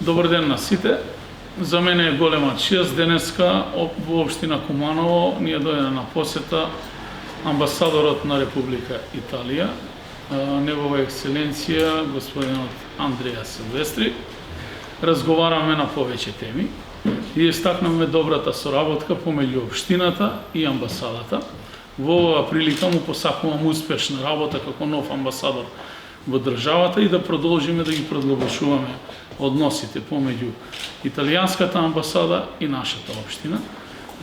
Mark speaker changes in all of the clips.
Speaker 1: Добар ден на сите. За мене е голема чест денеска во општина Куманово ни е дојде на посета амбасадорот на Република Италија, негова екселенција господинот Андреа Силвестри. Разговараме на повеќе теми и истакнаме добрата соработка помеѓу општината и амбасадата. Во оваа прилика му посакувам успешна работа како нов амбасадор во државата и да продолжиме да ги продлабочуваме односите помеѓу италијанската амбасада и нашата општина.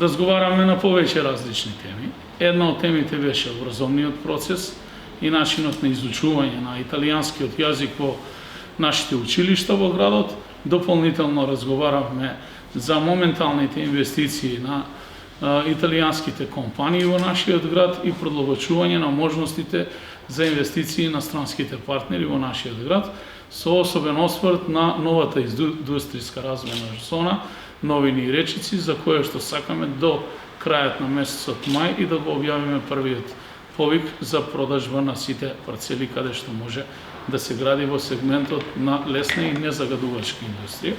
Speaker 1: Разговараме на повеќе различни теми. Една од темите беше образовниот процес и начинот на изучување на италијанскиот јазик во нашите училишта во градот. Дополнително разговаравме за моменталните инвестиции на италијанските компании во нашиот град и продлабочување на можностите за инвестиции на странските партнери во нашиот град, со особен осврт на новата индустријска развојна зона Новини и Речици, за која што сакаме до крајот на месецот мај и да го објавиме првиот повик за продажба на сите парцели каде што може да се гради во сегментот на лесна и незагадувачка индустрија.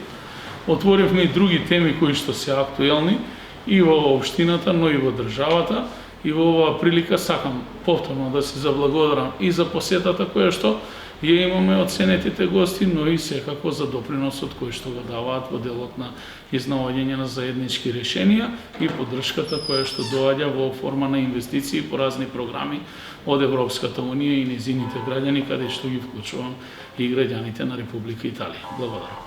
Speaker 1: Отворивме и други теми кои што се актуелни и во општината, но и во државата. И во оваа прилика сакам повторно да се заблагодарам и за посетата која што ја имаме од ценетите гости, но и секако за доприносот кој што го даваат во делот на изнаоѓање на заеднички решенија и поддршката која што доаѓа во форма на инвестиции по разни програми од Европската унија и нејзините граѓани, каде што ги вклучувам и граѓаните на Република Италија. Благодарам.